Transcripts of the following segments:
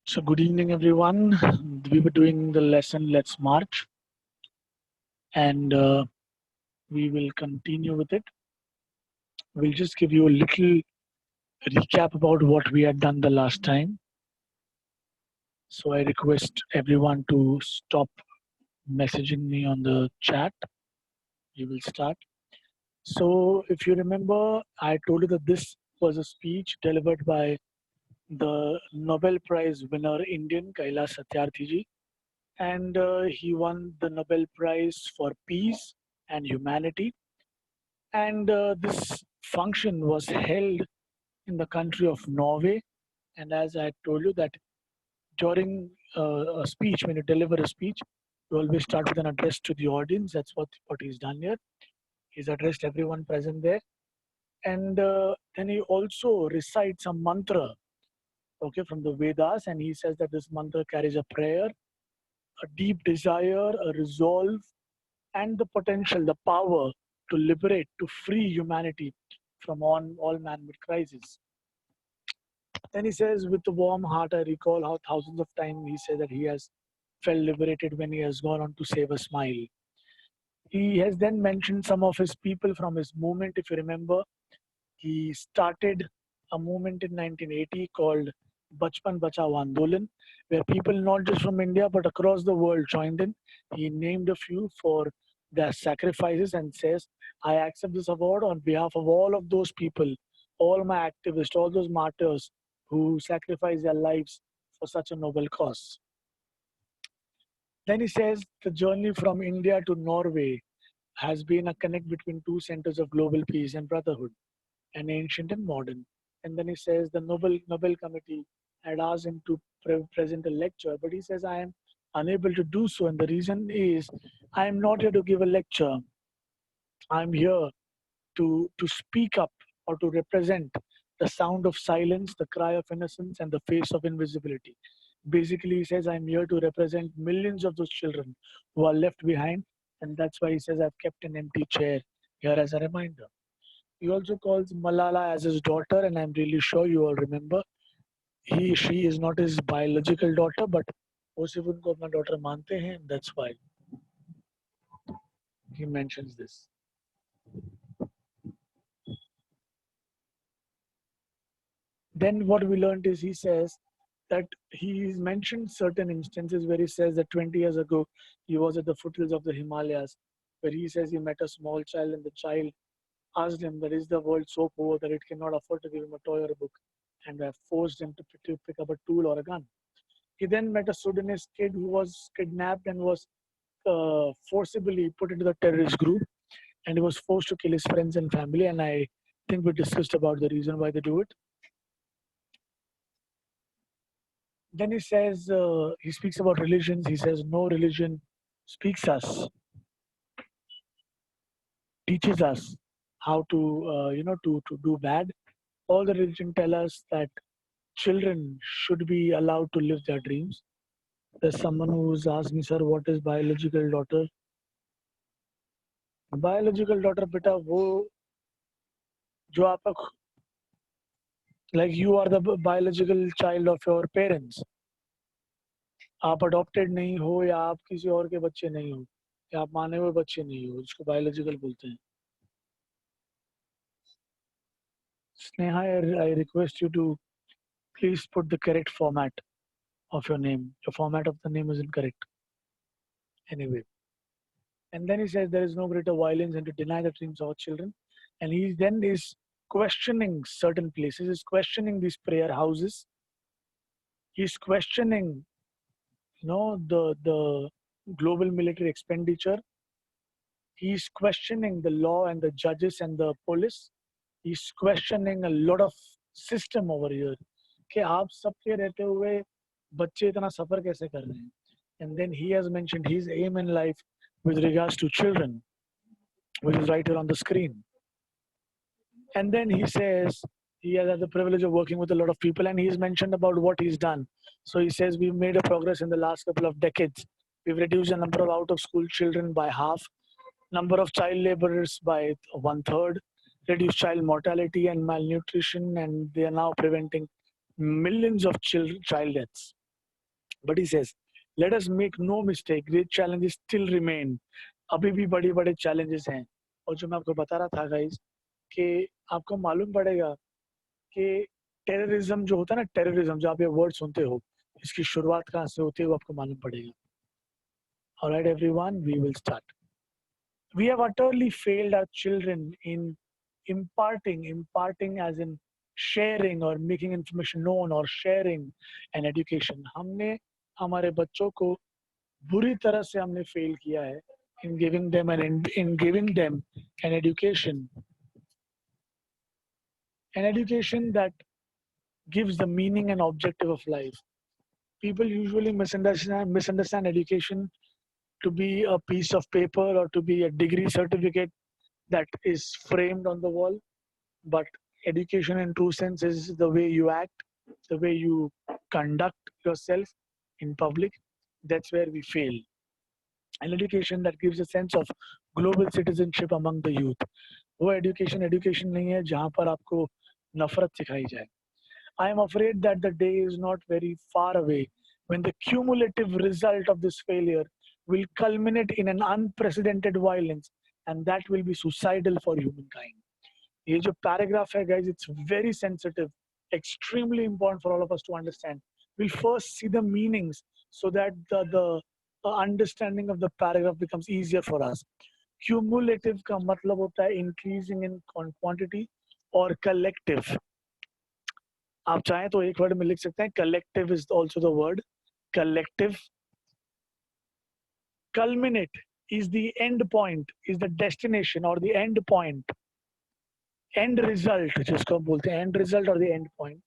So good evening, everyone. We were doing the lesson Let's March, and we will continue with it. We'll just give you a little recap about what we had done the last time. So I request everyone to stop messaging me on the chat. We will start. So if you remember, I told you that this was a speech delivered by the Nobel Prize winner Indian Kailash Satyarthi ji, and he won the Nobel Prize for Peace and Humanity. And this function was held in the country of Norway. And as I told you that during a speech, when you deliver a speech, you always start with an address to the audience. That's what he's done here. He's addressed everyone present there. And then he also recites a mantra, okay, from the Vedas. And he says that this mantra carries a prayer, a deep desire, a resolve, and the potential, the power to liberate, to free humanity from all man-made crises. Then he says, with a warm heart, I recall how thousands of times he said that he has felt liberated when he has gone on to save a smile. He has then mentioned some of his people from his movement. If you remember, he started a movement in 1980 called Bachpan Bachao Andolan, where people not just from India but across the world joined in. He named a few for their sacrifices and says, I accept this award on behalf of all of those people, all my activists, all those martyrs who sacrifice their lives for such a noble cause. Then he says the journey from India to Norway has been a connect between two centers of global peace and brotherhood, and ancient and modern. And then he says the Nobel Committee had asked him to present a lecture, but he says, I am unable to do so. And the reason is, I am not here to give a lecture. I'm here to speak up or to represent the sound of silence, the cry of innocence, and the face of invisibility. Basically, he says, I'm here to represent millions of those children who are left behind. And that's why he says, I've kept an empty chair here as a reminder. He also calls Malala as his daughter, and I'm really sure you all remember. She is not his biological daughter, but वो सिर्फ उनको अपना daughter मानते हैं. That's why he mentions this. Then what we learned is he says that he's mentioned certain instances where he says that 20 years ago he was at the foothills of the Himalayas, where he says he met a small child and the child asked him that is the world so poor that it cannot afford to give him a toy or a book, and have forced him to pick up a tool or a gun. He then met a Sudanese kid who was kidnapped and was forcibly put into the terrorist group, and he was forced to kill his friends and family. And I think we discussed about the reason why they do it. Then he says, he speaks about religions. He says, no religion speaks us, teaches us how to, to do bad. All the religion tell us that children should be allowed to live their dreams. There's someone who's asked me, sir, what is biological daughter? Biological daughter, beta, wo जो आपका like you are the biological child of your parents. आप adopted नहीं हो या आप किसी और के बच्चे नहीं हो या आप माने हुए बच्चे नहीं हो, जिसको biological बोलते हैं. Sneha, I request you to please put the correct format of your name. Your format of the name is incorrect. Anyway. And then he says there is no greater violence than to deny the dreams of our children. And he then is questioning certain places, he's questioning these prayer houses. He's questioning, the global military expenditure. He's questioning the law and the judges and the police. He's questioning a lot of system over here. कि आप सबके रहते हुए बच्चे इतना सफर कैसे कर रहे हैं? And then he has mentioned his aim in life with regards to children, which is right here on the screen. And then he says he has had the privilege of working with a lot of people, and he's mentioned about what he's done. So he says we've made a progress in the last couple of decades. We've reduced the number of out-of-school children by half, number of child laborers by 1/3, reduced child mortality and malnutrition, and they are now preventing millions of child deaths. But he says, let us make no mistake, great challenges still remain. अभी भी बड़े बड़े challenges हैं. और जो मैं आपको बता रहा था guys कि आपको मालूम पड़ेगा कि टेररिज्म जो होता है ना, टेररिज्म जो आप ये वर्ड सुनते हो, इसकी शुरुआत कहाँ से होती है वो आपको मालूम पड़ेगा. Alright everyone, we will start. We have utterly failed our children in imparting as in sharing or making information known or sharing an education. हमने हमारे बच्चों को बुरी तरह से हमने फेल किया है in giving them an education that gives the meaning and objective of life. People usually misunderstand education to be a piece of paper or to be a degree certificate that is framed on the wall. But education in true sense is the way you act, the way you conduct yourself in public. That's where we fail. An education that gives a sense of global citizenship among the youth. वो education नहीं है जहाँ पर आपको नफरत सिखाई जाए. I am afraid that the day is not very far away when the cumulative result of this failure will culminate in an unprecedented violence, and that will be suicidal for humankind. ये जो paragraph है guys, it's very sensitive, extremely important for all of us to understand. We'll first see the meanings so that the understanding of the paragraph becomes easier for us. Cumulative का मतलब होता है increasing in quantity और collective. आप चाहें तो एक word में लिख सकते हैं, collective is also the word. Collective. Culminate is the end point, is the destination or the end point. End result, जिसको हम बोलते हैं end result or the end point.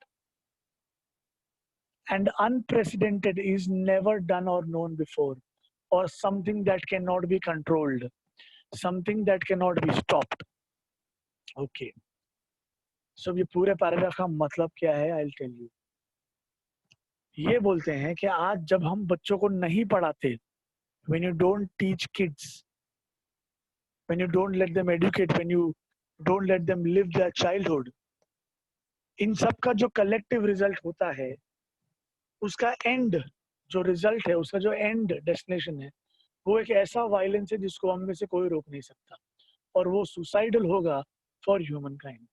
And unprecedented is never done or known before, or something that cannot be controlled, something that cannot be stopped. Okay. So ये पूरे paragraph का मतलब क्या है? I'll tell you. ये बोलते हैं कि आज जब हम बच्चों को नहीं पढ़ाते, when you don't teach kids, when you don't let them educate, when you don't let them live their childhood, इन सब का जो collective result होता है, उसका end जो result है, उसका जो end destination है, वो एक ऐसा violence है जिसको हम में से कोई रोक नहीं सकता, और वो suicidal होगा for humankind.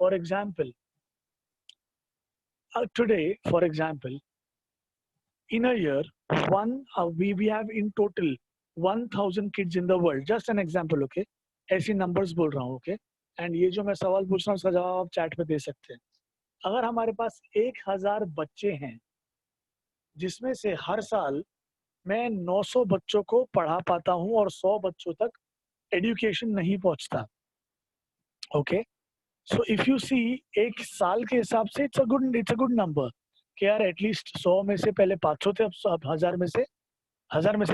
For example, today, for example, in a year, we have in total 1,000 kids in the world. Just an example, okay? ऐसी numbers बोल रहा हूँ, okay? And ये जो मैं सवाल पूछ रहा हूँ उसका जवाब आप चैट पे दे सकते हैं. अगर हमारे पास 1,000 बच्चे हैं, जिसमें से हर साल मैं 900 बच्चों को पढ़ा पाता हूँ और 100 बच्चों तक एजुकेशन नहीं पहुँचता, okay? So if you see, एक साल के हिसाब से it's a good number. कि यार एटलीस्ट 100 में से पहले 500 थे, अब 1000 में से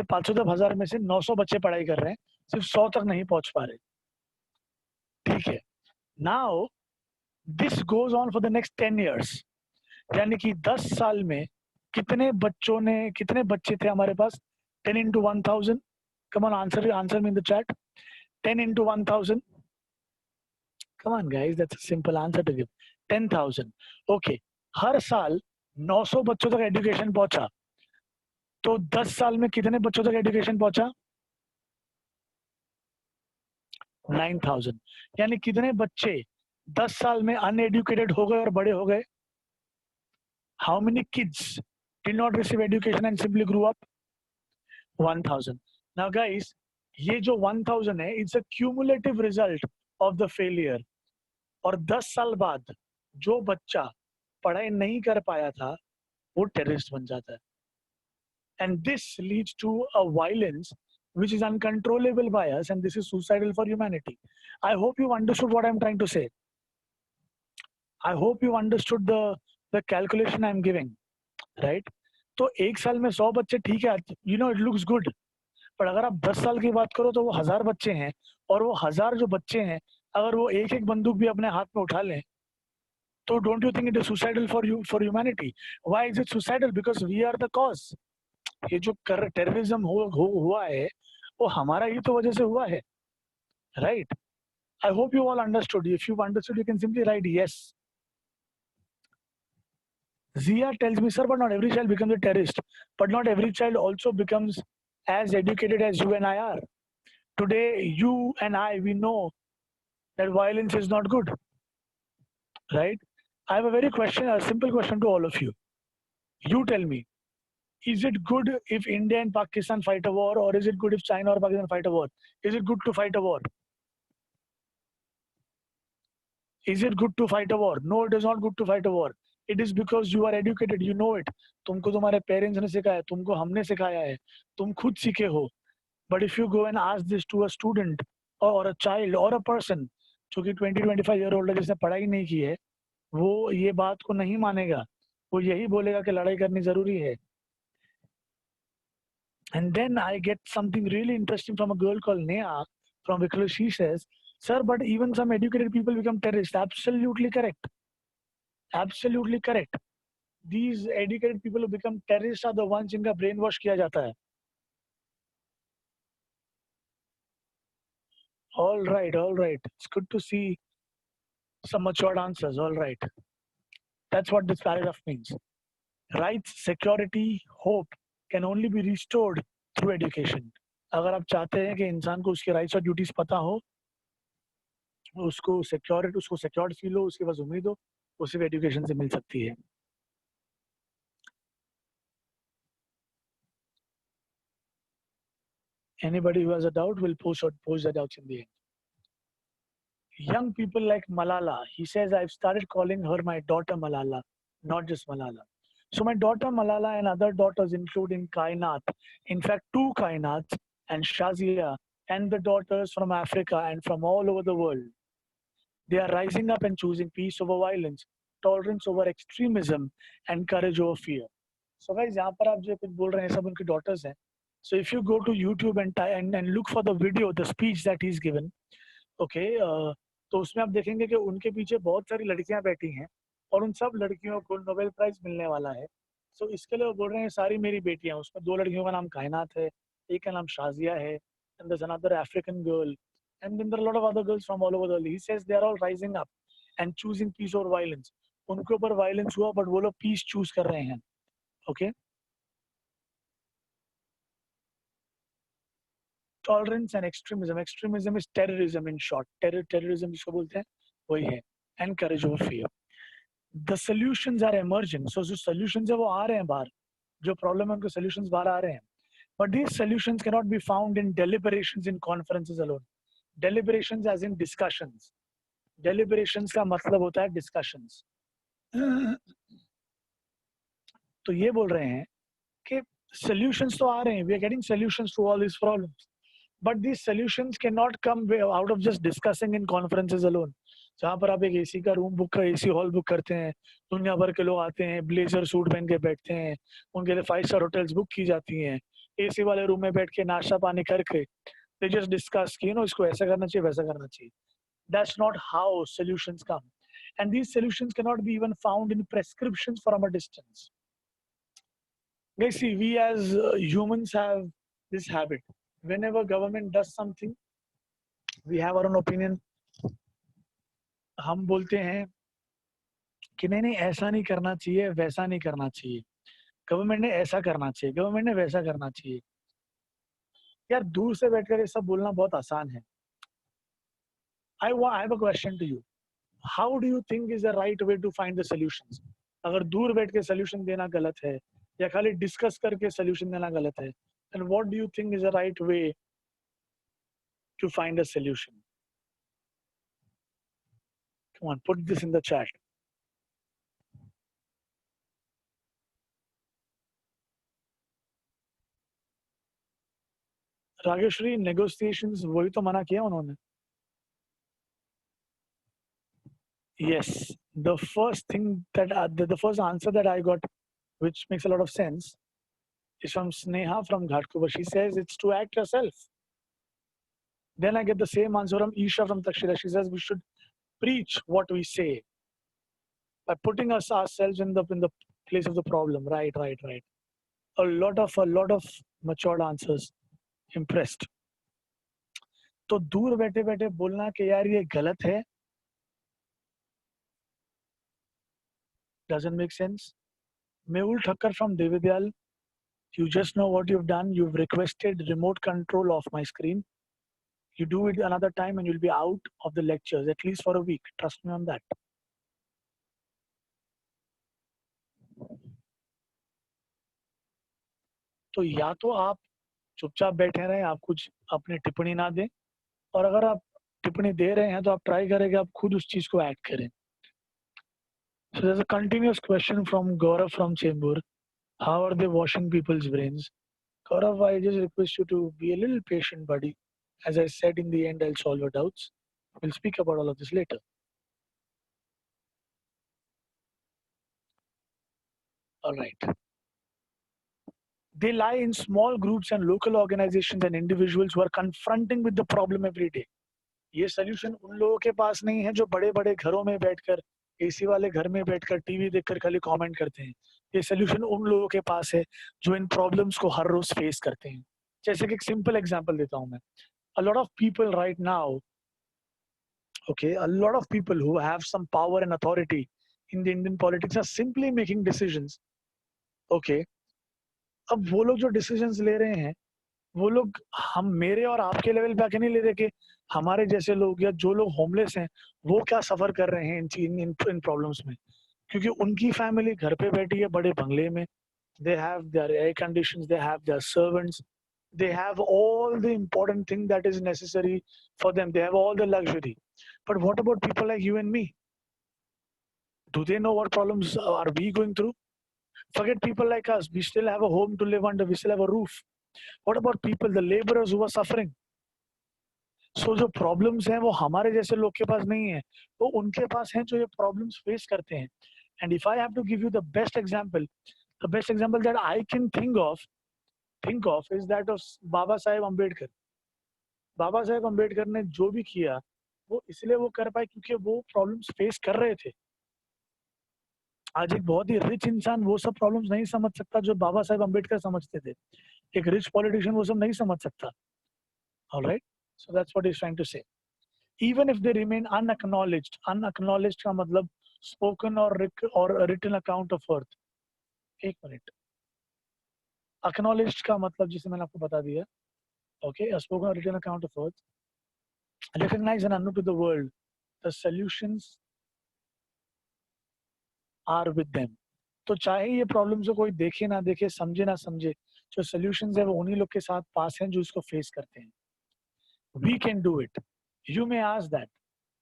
500 थे, 1000 में से 900 बच्चे पढ़ाई कर रहे हैं, सिर्फ 100 तक नहीं पहुंच पा रहे. ठीक है. Now this goes on for the next 10 years. यानी कि 10 साल में कितने बच्चे थे हमारे पास? 10 into 1000. Come on, answer me in the chat. 10 into 1000. Come on guys, that's a simple answer to give. 10,000. Okay. हर साल 900 बच्चों तक एजुकेशन पहुंचा, तो 10 साल में कितने बच्चों तक एजुकेशन पहुंचा? 9,000. यानी कितने बच्चे 10 साल में अनएजुकेटेड हो गए और बड़े हो गए? How many kids did not receive education and simply grew up? 1,000. Now guys, ये जो 1,000 है, it's a cumulative result of the failure. और 10 साल बाद जो बच्चा पढ़ाई नहीं कर पाया था, वो टेररिस्ट बन जाता है. And this leads to a violence which is uncontrollable by us, and this is suicidal for humanity. I hope you understood what I'm trying to say. I hope you understood the calculation I'm giving, right? तो एक साल में 100 बच्चे ठीक है, you know it looks good. पर अगर आप 10 साल की बात करो तो वो 1000 बच्चे हैं, और वो 1000 जो बच्चे हैं, अगर वो एक बंदूक भी अपने हाथ में उठा लें, तो don't you think it is suicidal for humanity? Why is it suicidal? Because we are the cause. ये जो टेररिज्म हुआ है, वो हमारा ही तो वजह से हुआ है, right? I hope you all understood. If you've understood, you can simply write yes. Zia tells me, sir, but not every child becomes a terrorist. But not every child also becomes as educated as you and I are. Today, you and I, we know that violence is not good, right? I have a simple question to all of you. You tell me, is it good if India and Pakistan fight a war, or is it good if China or Pakistan fight a war? Is it good to fight a war? Is it good to fight a war? No, it is not good to fight a war. It is because you are educated, you know it. तुमको तुम्हारे parents ने सिखाया, तुमको हमने सिखाया है, तुम खुद सीखे हो. But if you go and ask this to a student or a child or a person जो कि 20-25 year old है, जिसने पढ़ाई नहीं की है, वो ये बात को नहीं मानेगा. वो यही बोलेगा कि लड़ाई करनी जरूरी है. And then I get something really interesting from a girl called Neha from Vikral. She says, sir, but even some educated people become terrorists. Absolutely correct. Absolutely correct. These educated people who become terrorists are the ones जिनका brain wash किया जाता है. All right, all right. It's good to see some matured answers. All right. That's what this paragraph means. Rights, security, hope can only be restored through education. अगर आप चाहते हैं कि इंसान को उसके राइट्स और ड्यूटीज पता हो, उसको सिक्योर्ड फील हो, उसके पास उम्मीद हो, वो सिर्फ एजुकेशन से मिल सकती है. Anybody who has a doubt will post their doubts in the end. Young people like Malala, he says, I've started calling her my daughter Malala, not just Malala. So my daughter Malala and other daughters, including Kainat, in fact, two Kainats and Shazia, and the daughters from Africa and from all over the world, they are rising up and choosing peace over violence, tolerance over extremism, and courage over fear. So guys, यहाँ पर आप जो कुछ बोल रहे हैं सब उनकी daughters हैं. So if you go to YouTube and look for the video, the speech that he's given, okay, तो उसमें आप देखेंगे कि उनके पीछे बहुत सारी लड़कियां बैठी हैं और उन सब लड़कियों को नोबेल प्राइज मिलने वाला है. सो इसके लिए वो बोल रहे हैं सारी मेरी बेटियां. उसमें दो लड़कियों का नाम कायनात है, एक का नाम शाजिया है, and there's another African girl, and then there are a lot of other girls from all over the world. He says they are all rising up and choosing peace over violence. उनके ऊपर violence हुआ but वो लोग piece choose कर रहे हैं. Okay, tolerance and extremism. Extremism is terrorism in short. Terrorism जिसको बोलते हैं वही है. And courage over fear. The solutions are emerging. So जो सॉल्यूशंस है वो आ रहे हैं बाहर. जो प्रॉब्लम है उनके सॉल्यूशंस बाहर आ रहे हैं. But these solutions can not be found in deliberations in conferences alone. deliberations as in discussions. deliberations का मतलब होता है discussions. तो ये बोल रहे हैं कि solutions तो आ रहे हैं. We are getting solutions to all these problems. But these solutions cannot come out of just discussing in conferences alone. जहाँ पर आप एक एसी का रूम बुक कर एसी हॉल बुक करते हैं, दुनिया भर के लोग आते हैं, ब्लेजर सूट पहन के बैठते हैं, उनके लिए 5 स्टार होटल्स बुक की जाती हैं, एसी वाले रूम में बैठ के नाश्ता पानी करके they just discuss कि इसको ऐसा करना चाहिए वैसा करना चाहिए. That's not how solutions come. And these solutions cannot be even found in prescriptions from a distance. Guys, see, we as humans have this habit. Whenever government does something, we have our own opinion. हम बोलते हैं कि नहीं नहीं ऐसा नहीं करना चाहिए, वैसा नहीं करना चाहिए. गवर्नमेंट ने ऐसा करना चाहिए, गवर्नमेंट ने वैसा करना चाहिए. यार दूर से बैठकर ये सब बोलना बहुत आसान है. I have a question to you. How do you think is the right way to find the solutions? अगर दूर बैठ के solution देना गलत है या खाली discuss करके solution देना गलत है, then what do you think is the right way to find a solution? Come on, put this in the chat. Rageshwari, negotiations वही तो मना किया उन्होंने. Yes, the first thing that the first answer that I got, which makes a lot of sense, is from Sneha from Ghatkopar. She says it's to act yourself. Then I get the same answer from Isha from Takshila. She says we should preach what we say by putting ourselves in the place of the problem. Right. A lot of matured answers. Impressed. तो दूर बैठे बैठे बोलना कि यार ये गलत है doesn't make sense. Mehul Thakkar from Devidyal, you just know what you've done. You've requested remote control of my screen. You do it another time and you'll be out of the lectures, at least for a week. Trust me on that. तो या तो आप चुपचाप बैठे रहें, आप कुछ अपनी टिप्पणी ना दें, और अगर आप टिप्पणी दे रहे हैं तो आप ट्राई करें कि आप खुद उस चीज को ऐड करें. So there's a continuous question from Gaurav from Chembur. How are they washing people's brains? Gaurav, I just request you to be a little patient, buddy. As I said, in the end, I'll solve your doubts. We'll speak about all of this later. All right. They lie in small groups and local organizations and individuals who are confronting with the problem every day. ये solution उन लोगों के पास नहीं है जो बड़े बड़े घरों में बैठकर एसी वाले घर में बैठकर टीवी देखकर खाली कमेंट करते हैं. ये सोल्यूशन उन लोगों के पास है जो इन प्रॉब्लम्स को हर रोज फेस करते हैं. जैसे कि एक सिंपल एग्जांपल देता हूं मैं. A lot of people right now, okay, a lot of people who have some power and authority in the Indian politics are simply making decisions. Okay, अब वो लोग जो डिसीजंस ले रहे हैं, वो लोग हम मेरे और आपके लेवल पे आके नहीं ले रहे कि हमारे जैसे लोग या जो लोग होमलेस हैं वो क्या सफर कर रहे हैं इन प्रॉब्लम्स में. क्योंकि उनकी फैमिली घर पे बैठी है बड़े बंगले में. They have their air conditions, they have their servants, they have all the important thing that is necessary for them. They have all the luxury. But what about people like you and me? Do they know what problems are we going through? Forget people like us. We still have a home to live under. We still have a roof. What about people, the laborers who are suffering? So जो problems हैं वो हमारे जैसे लोग के पास नहीं है, वो उनके पास हैं जो ये प्रॉब्लम्स फेस करते हैं. And if I have to give you the best example that I can think of is that of Baba Saheb Ambedkar. Baba Saheb Ambedkar ने जो भी किया वो इसलिए वो कर पाए क्योंकि वो प्रॉब्लम्स फेस कर रहे थे. आज एक बहुत ही रिच इंसान वो सब प्रॉब्लम्स नहीं समझ सकता जो बाबा साहेब अम्बेडकर समझते थे. एक रिच पॉलिटिशियन वो सब नहीं समझ सकता. Alright, so that's what he is trying to say. even if they remain unacknowledged का मतलब spoken or written account of worth. एक मिनट. acknowledged का मतलब जिसे मैंने आपको बता दिया. okay, a spoken or written account of worth, recognized and unknown to the world, the solutions are with them. तो चाहे ये प्रॉब्लम्स को कोई देखे ना देखे, समझे ना समझे, जो सॉल्यूशंस है वो उन्हीं लोग के साथ पास हैं जो इसको फेस करते हैं. We can do it. You may ask that.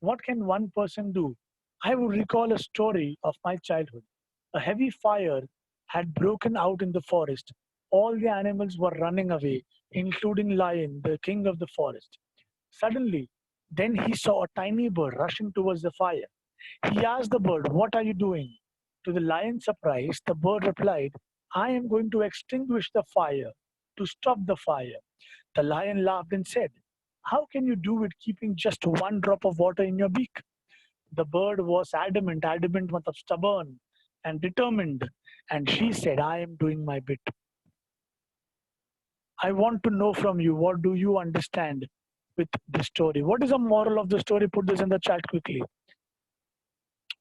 What can one person do? I would recall a story of my childhood. A heavy fire had broken out in the forest. All the animals were running away, including Lion, the king of the forest. Suddenly, then he saw a tiny bird rushing towards the fire. He asked the bird, "What are you doing?" To the lion's surprise, the bird replied, "I am going to extinguish the fire, to stop the fire." The lion laughed and said, "How can you do it keeping just one drop of water in your beak?" The bird was adamant matlab stubborn and determined, and she said, "I am doing my bit." I want to know from you, what do you understand with this story? What is the moral of the story? Put this in the chat quickly.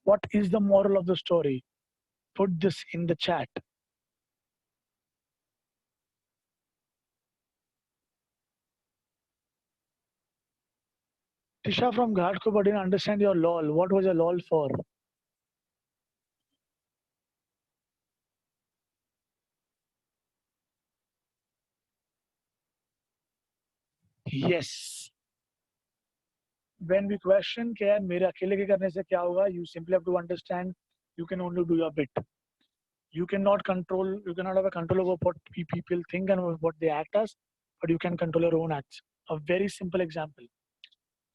What is the moral of the story? Put this in the chat. Tisha from Ghatkopar didn't understand your lol. What was your lol for? Yes. When we question कि यार मेरे अकेले के करने से क्या होगा, you simply have to understand you can only do your bit. You cannot have a control over what people think and what they act as, but you can control your own acts. A very simple example.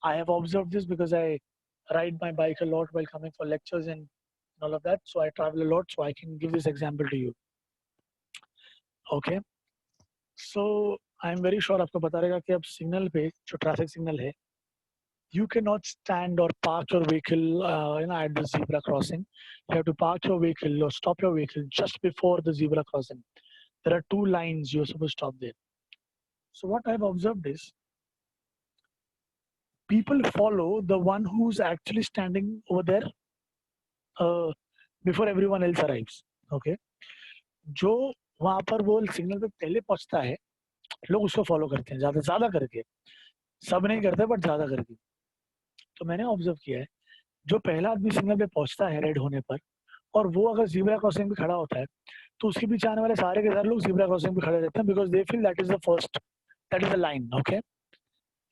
I have observed this because I ride my bike a lot while coming for lectures and all of that. So I travel a lot, so I can give this example to you. Okay. So I'm very sure आपको पता रहेगा कि अब signal पे जो traffic signal है, you cannot stand or park your vehicle at the zebra crossing. You have to park your vehicle or stop your vehicle just before the zebra crossing. There are two lines you're supposed to stop there. So what I've observed is people follow the one who's actually standing over there before everyone else arrives. Okay. जो वहां पर वो signal पे पहले पहुंचता है, लोग उसको फॉलो करते हैं ज्यादा ज्यादा करके, सब नहीं करते बट ज्यादा करके। तो मैंने ऑब्जर्व किया है, जो पहला आदमी सिग्नल पे पहुंचता है रेड होने पर, और वो अगर जीब्रा क्रॉसिंग पे खड़ा होता है, तो उसके पीछे आने वाले सारे के सारे लोग जीब्रा क्रॉसिंग पे खड़े रहते हैं, because they feel that is the first, that is the line, okay.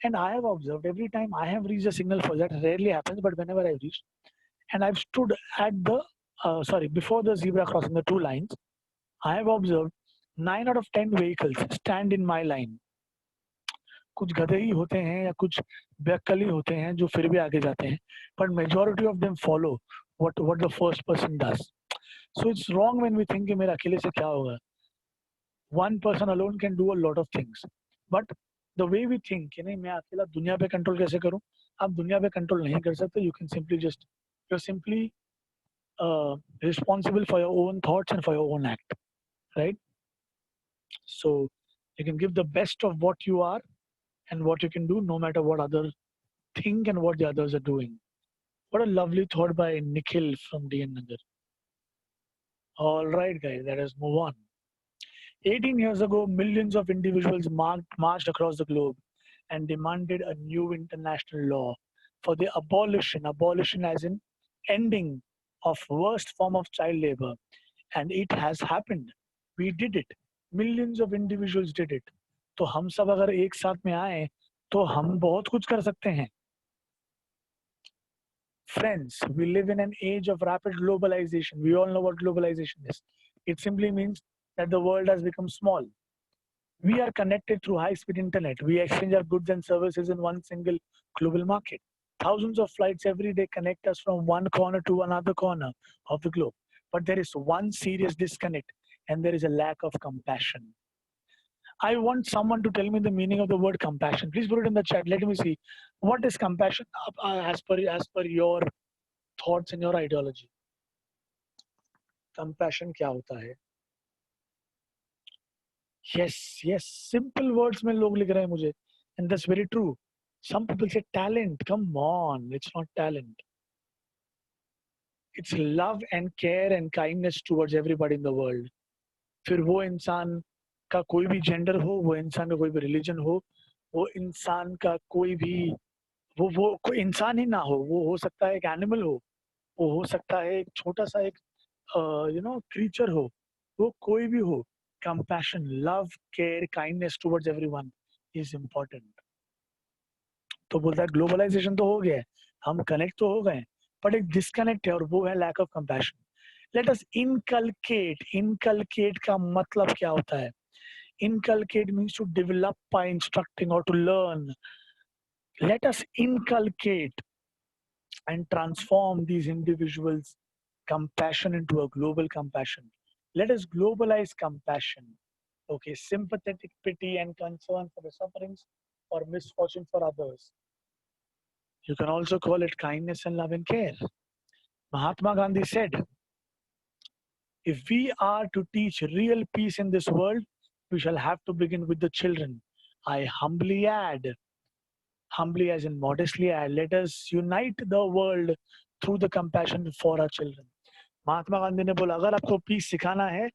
And I have observed every time I have reached a signal for that rarely happens, but whenever I've reached and I've stood at the before the zebra crossing the two lines, I have observed 9 out of 10 vehicles stand in my line. कुछ गधे ही होते हैं या कुछ बेअक्कल ही होते हैं जो फिर भी आगे जाते हैं, but majority of them follow what the first person does. So it's wrong when we think कि मेरे अकेले से क्या होगा. One person alone can do a lot of things, but the way we think कि नहीं मैं अकेला दुनिया पे कंट्रोल कैसे करूं, आप दुनिया पे कंट्रोल नहीं कर सकते. You can simply just, you're simply responsible for your own thoughts and for your own act, right? So you can give the best of what you are and what you can do, no matter what others think and what the others are doing. What a lovely thought by Nikhil from DN Nagar. All right, guys, let us move on. 18 years ago, millions of individuals marched across the globe and demanded a new international law for the abolition as in ending of worst form of child labor. And it has happened. We did it. Millions of individuals did it. तो हम सब अगर एक साथ में आए तो हम बहुत कुछ कर सकते हैं. Friends, we live in an age of rapid globalization. We all know what globalization is. It simply means that the world has become small. We are connected through high-speed internet. We exchange our goods and services in one single global market. Thousands of flights every day connect us from one corner to another corner of the globe. But there is one serious disconnect, and there is a lack of compassion. I want someone to tell me the meaning of the word compassion. Please put it in the chat. Let me see. What is compassion as per your thoughts and your ideology? Compassion क्या होता है? Yes, simple words में लोग लिख रहे हैं मुझे, and that's very true. Some people say talent. Come on, it's not talent. It's love and care and kindness towards everybody in the world. फिर वो इंसान का कोई भी जेंडर हो, वो इंसान का कोई भी रिलीजन हो, वो इंसान का कोई भी वो कोई इंसान ही ना हो, वो हो सकता है एक एनिमल वो हो सकता है एक छोटा सा एक क्रीचर हो, वो कोई भी हो. Compassion, love, care, kindness towards everyone is important. तो बोलता है ग्लोबलाइजेशन तो हो गया है, हम कनेक्ट तो हो गए, बट एक डिस्कनेक्ट है और वो है lack of compassion. Let us inculcate का मतलब क्या होता है? Inculcate means to develop by instructing और to learn. Let us inculcate and transform these individuals' compassion into a global compassion. Let us globalize compassion. Okay, sympathetic pity and concern for the sufferings or misfortune for others. You can also call it kindness and love and care. Mahatma Gandhi said, if we are to teach real peace in this world, we shall have to begin with the children. I humbly as in modestly add, let us unite the world through the compassion for our children. Mahatma Gandhi ने बोला अगर आपको piece सिखाना है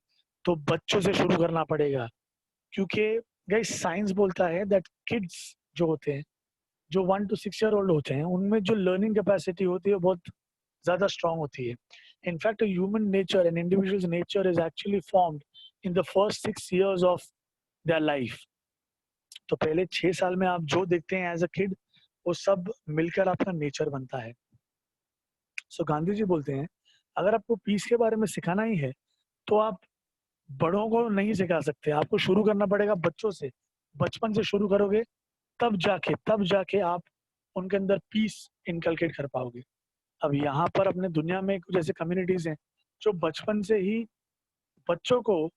तो बच्चों से शुरू करना पड़ेगा, क्योंकि गाइस साइंस बोलता है दैट किड्स जो होते हैं, जो 1 to 6 year old होते हैं, उनमें जो लर्निंग कैपेसिटी होती है बहुत ज्यादा स्ट्रांग होती है. In fact human nature and individuals nature is actually formed in the first 6 years of their life. तो पहले 6 साल में आप जो देखते हैं एज अ किड, वो सब मिलकर आपका नेचर बनता है. सो गांधी जी बोलते हैं अगर आपको पीस के बारे में सिखाना ही है तो आप बड़ों को नहीं सिखा सकते, आपको शुरू करना पड़ेगा बच्चों से. बचपन से शुरू करोगे तब जाके आप उनके अंदर पीस इनकलकेट कर पाओगे. अब यहाँ पर अपने दुनिया में कुछ ऐसे कम्युनिटीज हैं जो बचपन से ही बच्चों को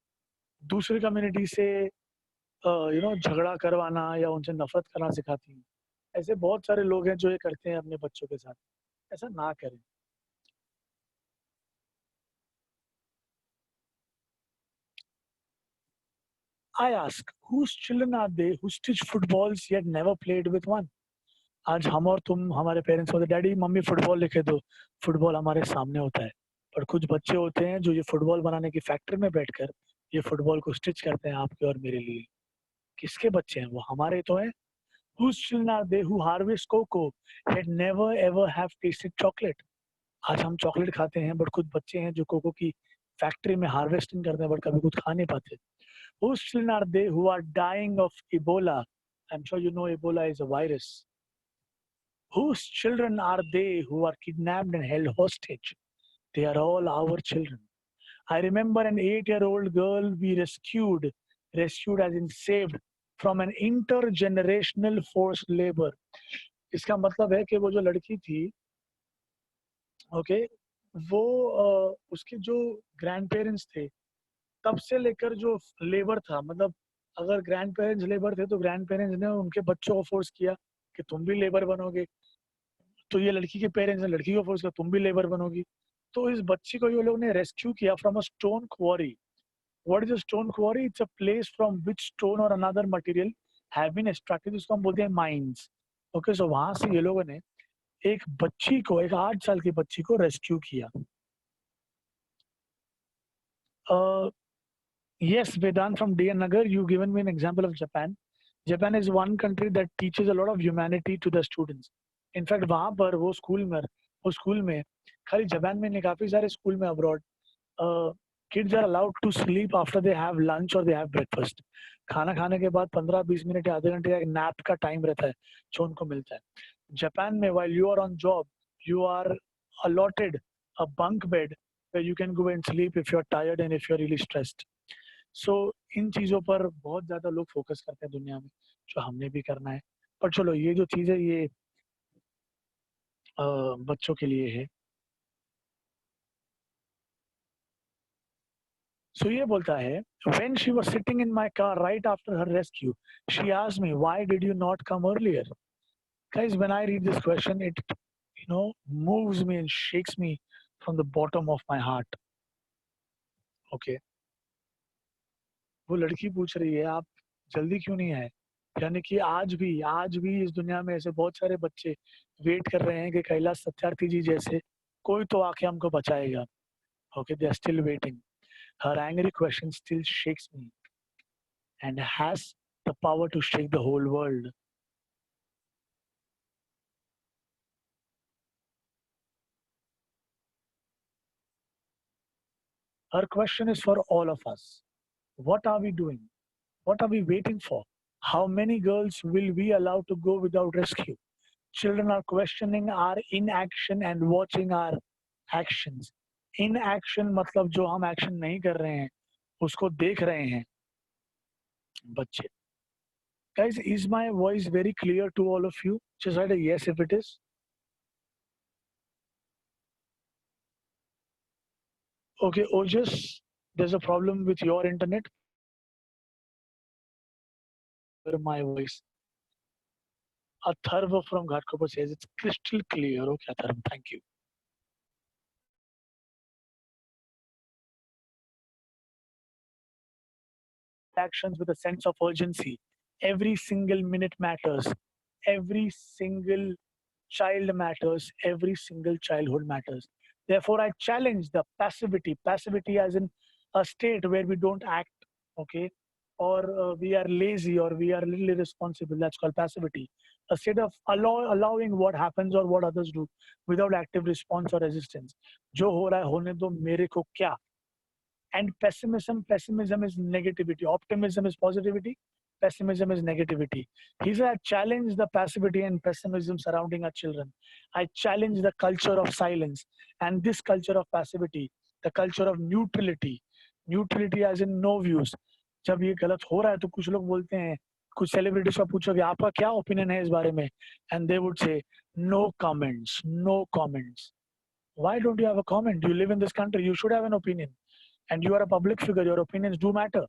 दूसरी कम्युनिटी से झगड़ा करवाना या उनसे नफरत करना सिखाती हैं. ऐसे बहुत सारे लोग हैं जो ये करते हैं अपने बच्चों के साथ. ऐसा ना करें. I ask, whose children are they who stitch footballs yet never played with one? आज हम और तुम हमारे पेरेंट्स बोलते डैडी मम्मी फुटबॉल लिखे दो, फुटबॉल हमारे सामने होता है, पर कुछ बच्चे होते हैं जो ये फुटबॉल बनाने की फैक्ट्री में बैठकर ये फुटबॉल को स्टिच करते हैं आपके और मेरे लिए। किसके बच्चे हैं वो? हमारे तो हैं। Whose children are they who harvest cocoa yet never ever have tasted chocolate? आज हम चॉकलेट खाते हैं बट कुछ बच्चे हैं जो कोको की फैक्ट्री में हार्वेस्टिंग करते हैं बट कभी कुछ खा नहीं पाते। Whose children are they who are dying of Ebola? I'm sure you know Ebola is a virus. Whose children are they who are kidnapped and held hostage? They are all our children. I remember an 8-year-old girl we rescued as in saved from an intergenerational forced labor. इसका मतलब है कि वो जो लड़की थी, okay, वो उसके जो ग्रैंड पेरेंट्स थे, तब से लेकर जो लेबर था, मतलब अगर ग्रैंड पेरेंट्स लेबर थे तो ग्रैंड पेरेंट्स ने उनके बच्चों को फोर्स किया कि तुम भी लेबर बनोगे, तो ये लड़की के पेरेंट्स ने लड़की को फोर्स किया तुम भी लेबर बनोगी। तो इस बच्ची को ये लोग ने रेस्क्यू किया from a stone quarry. What is a stone quarry? It's a place from which stone और another material have been extracted, जिसको हम बोलते हैं माइंस। ओके, सो वहां से ये लोगों ने एक बच्ची को, एक 8 साल की बच्ची को रेस्क्यू किया। Yes, Vedant from DN Nagar, you given me an example of Japan. Japan is one country that teaches a lot of humanity to the students. In fact, वहाँ पर वो स्कूल में खाली जापान में नहीं, काफी सारे स्कूल में abroad kids are allowed to sleep after they have lunch or they have breakfast. खाना खाने के बाद 15-20 मिनट या आधे घंटे का नैप का टाइम रहता है जो उनको मिलता है। जापान में while you are on job, you are allotted a bunk bed where you can go and sleep if you're tired and if you're really stressed. सो इन चीज़ों पर बहुत ज़्यादा लोग फोकस करते हैं दुनिया में, जो हमने भी करना है। पर चलो ये जो चीज़ है ये बच्चों के लिए है। सो ये बोलता है, when she was sitting in my car right after her rescue she asked me why did you not come earlier. Guys, when I read this question it moves me and shakes me from the bottom of my heart. Okay, वो लड़की पूछ रही है आप जल्दी क्यों नहीं आए? यानी कि आज भी इस दुनिया में ऐसे बहुत सारे बच्चे वेट कर रहे हैं कि कैलाश सत्यार्थी जी जैसे कोई तो आके हमको बचाएगा। Okay, they are still waiting. Her angry question still shakes me and has the power to shake the whole world. Her question is for all of us. What are we doing? What are we waiting for? How many girls will we allow to go without rescue? Children are questioning our inaction and watching our actions. Inaction मतलब जो हम action नहीं कर रहे हैं उसको देख रहे हैं बच्चे। Guys, is my voice very clear to all of you? Just write a yes if it is. Okay, Ojas, there's a problem with your internet. My voice. Atharva from Ghatkopar says it's crystal clear. Okay, Atharva, thank you. Actions with a sense of urgency. Every single minute matters. Every single child matters. Every single childhood matters. Therefore, I challenge the passivity. Passivity as in a state where we don't act, okay, or we are lazy or we are a little irresponsible. That's called passivity. A state of allowing what happens or what others do without active response or resistance. जो हो रहा है होने दो, मेरे को क्या? And pessimism is negativity. Optimism is positivity. Pessimism is negativity. He said, I challenge the passivity and pessimism surrounding our children. I challenge the culture of silence and this culture of passivity, the culture of neutrality. Neutrality as in no views. जब ये गलत हो रहा है तो कुछ लोग बोलते हैं, कुछ सेलिब्रिटीज का पूछो कि आपका क्या ओपिनियन है इस बारे में, and they would say no comments, no comments. Why don't you have a comment? You live in this country, you should have an opinion. And you are a public figure, your opinions do matter.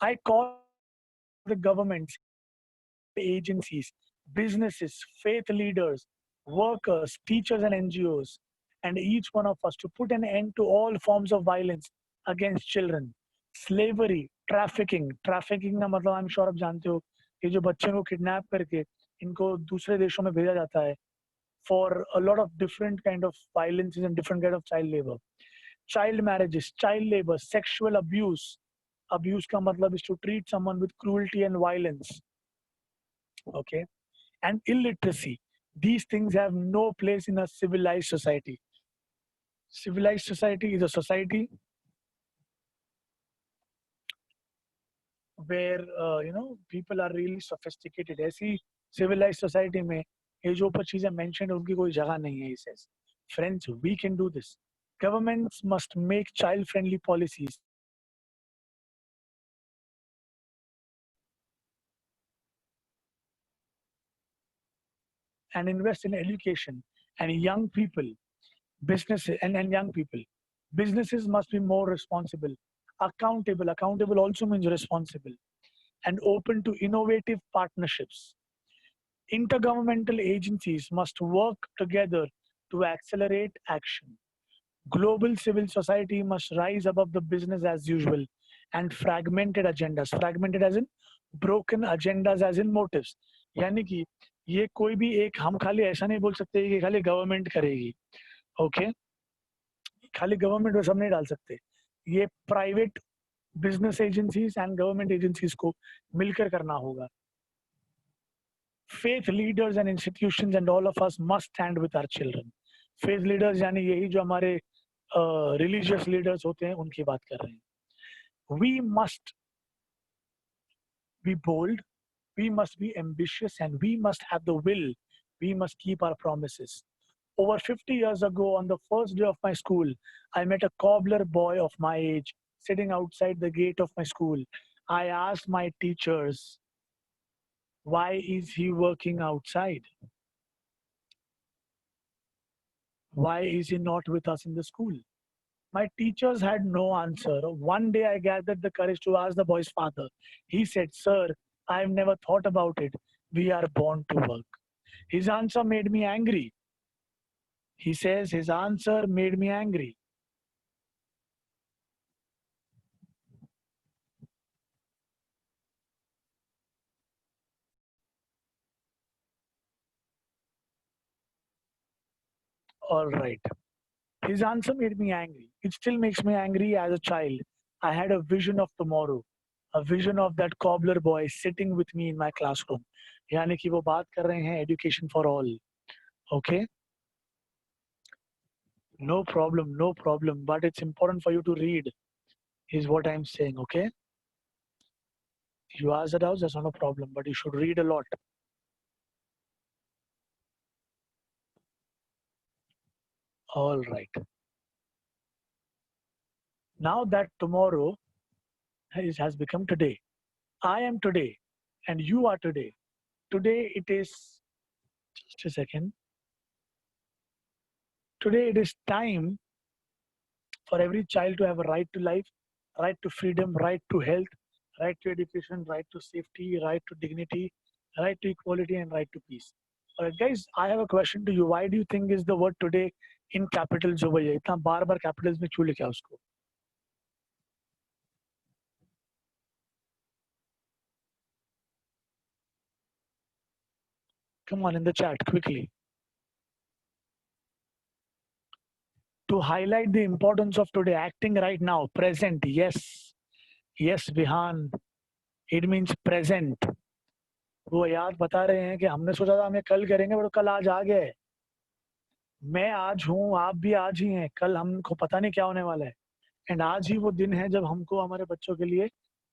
I call the governments, agencies, businesses, faith leaders, workers, teachers, and NGOs, and each one of us to put an end to all forms of violence against children. Slavery, trafficking का मतलब I'm sure आप जानते हो कि जो बच्चों को kidnap करके इनको दूसरे देशों में भेजा जाता है for a lot of different kind of violences and different kind of child labor. child marriages, child labor, sexual abuse. Abuse ka matlab is to treat someone with cruelty and violence. Okay, and illiteracy. These things have no place in a civilized society. Civilized society is a society where people are really sophisticated. ऐसी civilized society में ये जो ऊपर चीजें mentioned है उनकी कोई जगह नहीं है. He says, friends, we can do this. Governments must make child-friendly policies. And invest in education and young people, businesses and young people. Businesses must be more responsible, accountable. Accountable also means responsible and open to innovative partnerships. Intergovernmental agencies must work together to accelerate action. Global civil society must rise above the business as usual and fragmented agendas. Fragmented as in broken agendas as in motives. यानी कि ये कोई भी एक हम खाली ऐसा नहीं बोल सकते कि खाली गवर्नमेंट करेगी. ओके, खाली गवर्नमेंट वो सब नहीं डाल सकते. ये private business agencies and government agencies को मिलकर करना होगा. Faith leaders and institutions and all of us must stand with our children. Faith leaders यानी यही जो हमारे religious leaders होते हैं उनकी बात कर रहे हैं. We must be bold, we must be ambitious, and we must have the will. We must keep our promises. Over 50 years ago, on the first day of my school, I met a cobbler boy of my age sitting outside the gate of my school. I asked my teachers, why is he working outside? Why is he not with us in the school? My teachers had no answer. One day I gathered the courage to ask the boy's father. He said, sir, I've never thought about it. We are born to work. His answer made me angry. He says his answer made me angry. All right. His answer made me angry. It still makes me angry as a child. I had a vision of tomorrow, a vision of that cobbler boy sitting with me in my classroom. यानी कि वो बात कर रहे हैं education for all. Okay? No problem, no problem. But it's important for you to read, is what I'm saying. Okay? You ask that house, that's not a problem, but you should read a lot. All right. Now that tomorrow has become today. I am today and you are today. Today it is, just a second. Today it is time for every child to have a right to life, right to freedom, right to health, right to education, right to safety, right to dignity, right to equality, and right to peace. All right, guys, I have a question to you. Why do you think is the word today in capitals over here? इतना बार-बार capitals में क्यों लिखा है उसको? Come on, in the chat quickly. To highlight the importance of today, acting right now, present. Yes, yes, Vihan. It means present. वो याद बता रहे हैं कि हमने सोचा था हमें कल करेंगे, बट कल आज आ गया है. मैं आज हूँ, आप भी आज ही हैं. कल हमको पता नहीं क्या होने वाला है. एंड आज ही वो दिन है जब हमको हमारे बच्चों के लिए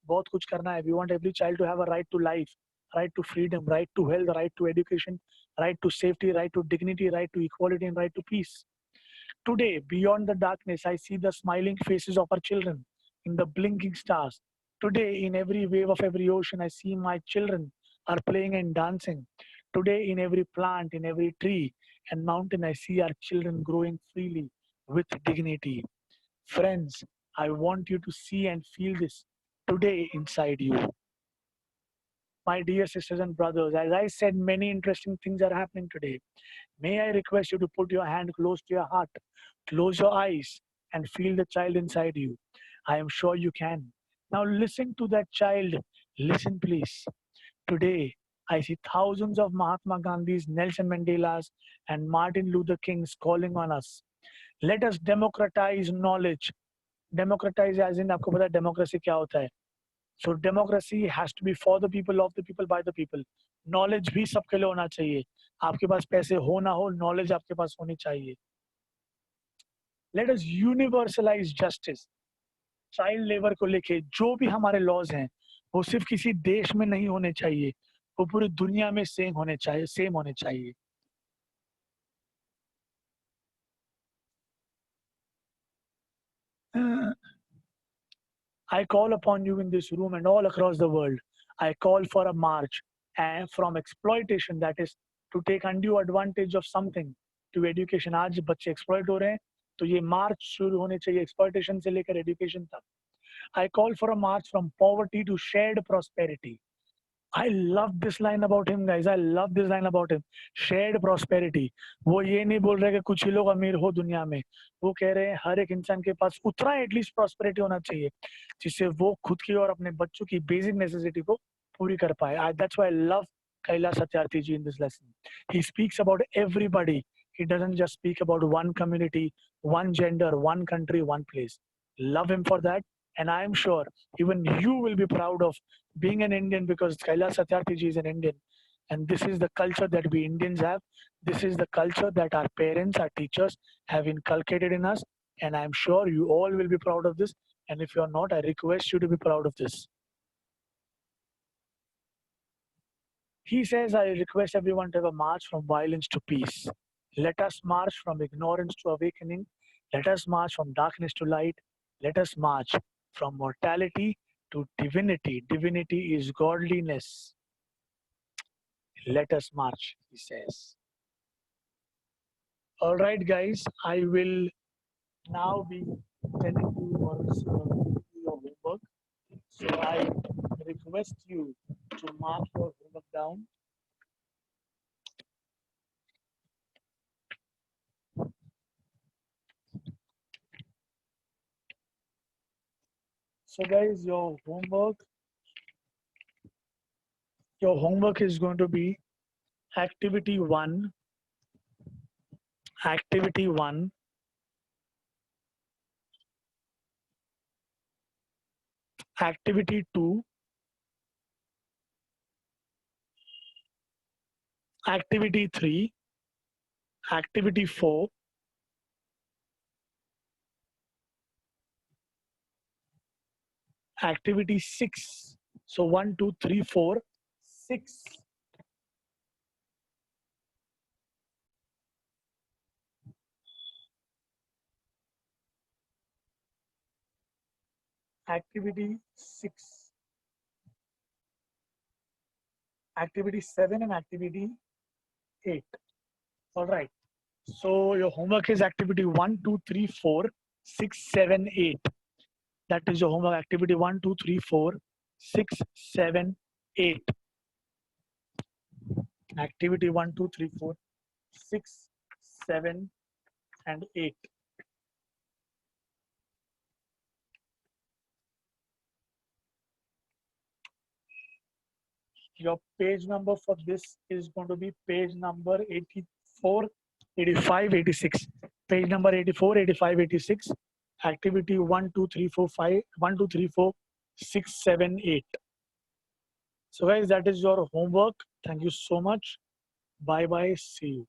बहुत कुछ करना है. We want every child to have a right to life, right to freedom, right to health, right to education, right to safety, right to dignity, right to equality, and right to peace. Today, beyond the darkness, I see the smiling faces of our children in the blinking stars. Today, in every wave of every ocean, I see my children are playing and dancing. Today, in every plant, in every tree and mountain, I see our children growing freely with dignity. Friends, I want you to see and feel this today inside you. My dear sisters and brothers, as I said, many interesting things are happening today. May I request you to put your hand close to your heart, close your eyes, and feel the child inside you. I am sure you can. Now listen to that child. Listen, please. Today, I see thousands of Mahatma Gandhis, Nelson Mandelas, and Martin Luther Kings calling on us. Let us democratize knowledge. Democratize as in आपको पता है democracy क्या होता है. So democracy has to be for the people, of the people, by the people. Knowledge भी सबके लिए होना चाहिए. आपके पास पैसे हो ना हो, knowledge आपके पास होनी चाहिए. Let us universalize justice. Child labour को लेके जो भी हमारे लॉज हैं वो सिर्फ किसी देश में नहीं होने चाहिए, वो पूरी दुनिया में सेम होने चाहिए. I call upon you in this room and all across the world. I call for a march and from exploitation, that is to take undue advantage of something, to education. आज बच्चे exploit हो रहे हैं, तो ये march शुरू होने चाहिए exploitation से लेकर education तक. I call for a march from poverty to shared prosperity. I love this line about him, guys. I love this line about him. Shared prosperity. वो ये नहीं बोल रहे कि कुछ ही लोग अमीर हो दुनिया में. वो कह रहे हैं हर एक इंसान के पास उतना एटलीस्ट प्रॉस्पेरिटी होना चाहिए जिससे वो खुद की और अपने बच्चों की बेसिक नेसेसिटी को पूरी कर पाए. That's why I love Kailash Satyarthi ji in this lesson. He speaks about everybody. He doesn't just speak about one community, one gender, one country, one place. Love him for that. And I am sure even you will be proud of being an Indian because Kailash Satyarthi ji is an Indian. And this is the culture that we Indians have. This is the culture that our parents, our teachers have inculcated in us. And I'm sure you all will be proud of this. And if you're not, I request you to be proud of this. He says, I request everyone to have a march from violence to peace. Let us march from ignorance to awakening. Let us march from darkness to light. Let us march from mortality to divinity. Divinity is godliness. Let us march, he says. All right, guys, I will now be telling you or giving you your homework. So I request you to mark your homework down. So guys, your homework is going to be activity 1, activity 1, activity 2, activity 3, activity 4, activity 6. So 1, 2, 3, 4, 6. Activity 6, activity 7 and activity 8. All right. So your homework is activity 1, 2, 3, 4, 6, 7, 8. That is your homework activity 1, 2, 3, 4, 6, 7, 8. Activity 1, 2, 3, 4, 6, 7, and 8. Your page number for this is going to be page number 84, 85, 86. Page number 84, 85, 86. Activity 1, 2, 3, 4, 5, 1, 2, 3, 4, 6, 7, 8. So guys, that is your homework. Thank you so much. Bye bye. See you.